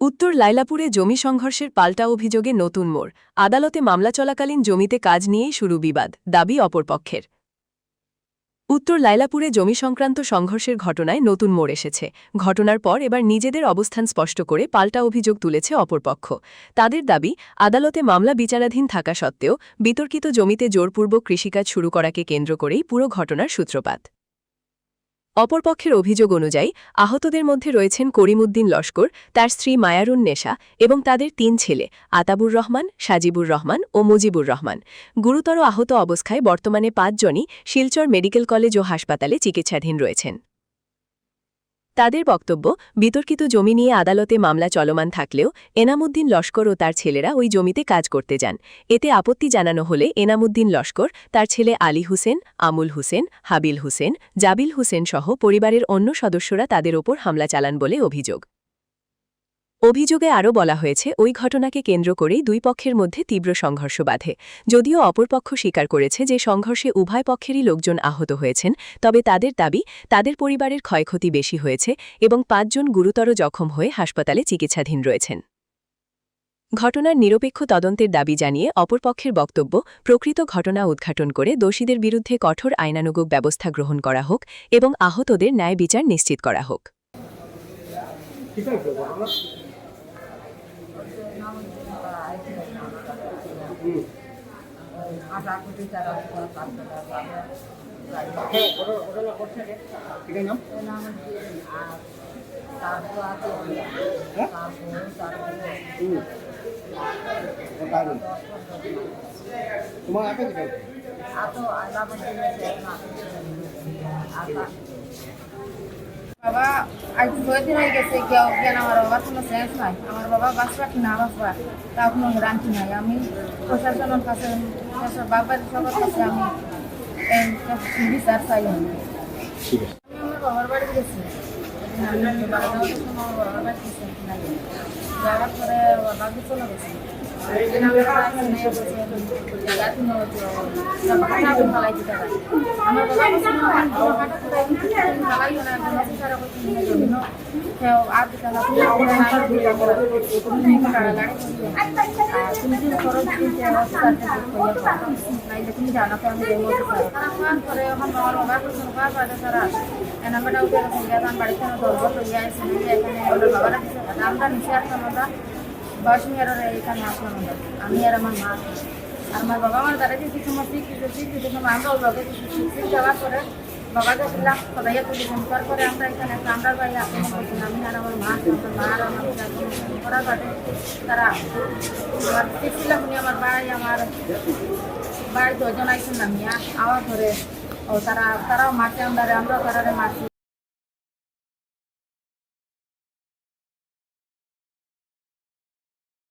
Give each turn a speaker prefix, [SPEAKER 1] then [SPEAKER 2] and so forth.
[SPEAKER 1] উত্তর লাইলাপুরে জমি সংঘর্ষের পাল্টা অভিযোগে নতুন মোড়। আদালতে মামলা চলাকালীন জমিতে কাজ নিয়েই শুরু বিবাদ, দাবি অপরপক্ষের। উত্তর লাইলাপুরে জমি সংক্রান্ত সংঘর্ষের ঘটনায় নতুন মোড় এসেছে। ঘটনার পর এবার নিজেদের অবস্থান স্পষ্ট করে পাল্টা অভিযোগ তুলেছে অপরপক্ষ। তাদের দাবি, আদালতে মামলা বিচারাধীন থাকা সত্ত্বেও বিতর্কিত জমিতে জোরপূর্বক কৃষিকাজ শুরু করাকে কেন্দ্র করেই পুরো ঘটনার সূত্রপাত। অপরপক্ষের অভিযোগ অনুযায়ী আহতদের মধ্যে রয়েছেন করিমউদ্দিন লস্কর, তার স্ত্রী মায়ারুন নেশা এবং তাদের ৩ ছেলে আতাবুর রহমান, সাজিবুর রহমান ও মুজিবুর রহমান। গুরুতর আহত অবস্থায় বর্তমানে ৫ জনই শিলচর মেডিকেল কলেজ ও হাসপাতালে চিকিৎসাধীন রয়েছেন। তাদের বক্তব্য, বিতর্কিত জমি নিয়ে আদালতে মামলা চলমান থাকলেও এনামুদ্দিন লস্কর ও তার ছেলেরা ওই জমিতে কাজ করতে যান। এতে আপত্তি জানানো হলে এনামুদ্দিন লস্কর, তার ছেলে আলী হুসেন, আমুল হুসেন, হাবিল হুসেন, জাবিল হুসেন সহ পরিবারের অন্য সদস্যরা তাদের ওপর হামলা চালান বলে অভিযোগ। অভিযোগে আরও বলা হয়েছে, ওই ঘটনাকে কেন্দ্র করেই দুই পক্ষের মধ্যে তীব্র সংঘর্ষ বাধে। যদিও অপরপক্ষ স্বীকার করেছে যে সংঘর্ষে উভয় পক্ষেরই লোকজন আহত হয়েছেন, তবে তাদের দাবি, তাদের পরিবারের ক্ষয়ক্ষতি বেশি হয়েছে এবং ৫ জন গুরুতর জখম হয়ে হাসপাতালে চিকিৎসাধীন রয়েছেন। ঘটনার নিরপেক্ষ তদন্তের দাবি জানিয়ে অপরপক্ষের বক্তব্য, প্রকৃত ঘটনা উদ্ঘাটন করে দোষীদের বিরুদ্ধে কঠোর আইনানুগ ব্যবস্থা গ্রহণ করা হোক এবং আহতদের ন্যায় বিচার নিশ্চিত করা হোক।
[SPEAKER 2] বাবা আজ 2 দিন হয়ে গেছে, কেউ কেন আমার বাবার কোনো সেন্স নাই। আমার বাবা বাঁচবা কি না বাঁচবা তা কোনো গ্যারান্টি নাই। আমি প্রশাসনের কাছে, বাবার সবার কাছে আমি বিচার চাই। আমি আমার বাবার বাড়ি গেছি, আমার বাবার বাড়ি যাওয়ার পরে বাবাকে চলে গেছি। আমরা নিচে আসলাম, আমরা বয়স নিয়ে এখানে আসলাম। আমি আর আমার মা আর আমার বাবা আমার দাঁড়াতে কিছু আমরা ওর লগে যাওয়ার পরে বাবাকে বললাম সবাই পুলিশন করার পরে আমরা এখানে আমরা বাড়ি আক্রমণ করছি। আমি আর আমার মা আর আমার করার বাদে তারা আমার দেখছিলাম উনি আমার আমার বাড়ি 2 জন আইসেন নামিয়া আওয়ার ধরে ও তারাও মারছে, আমরাও তারা মারছি।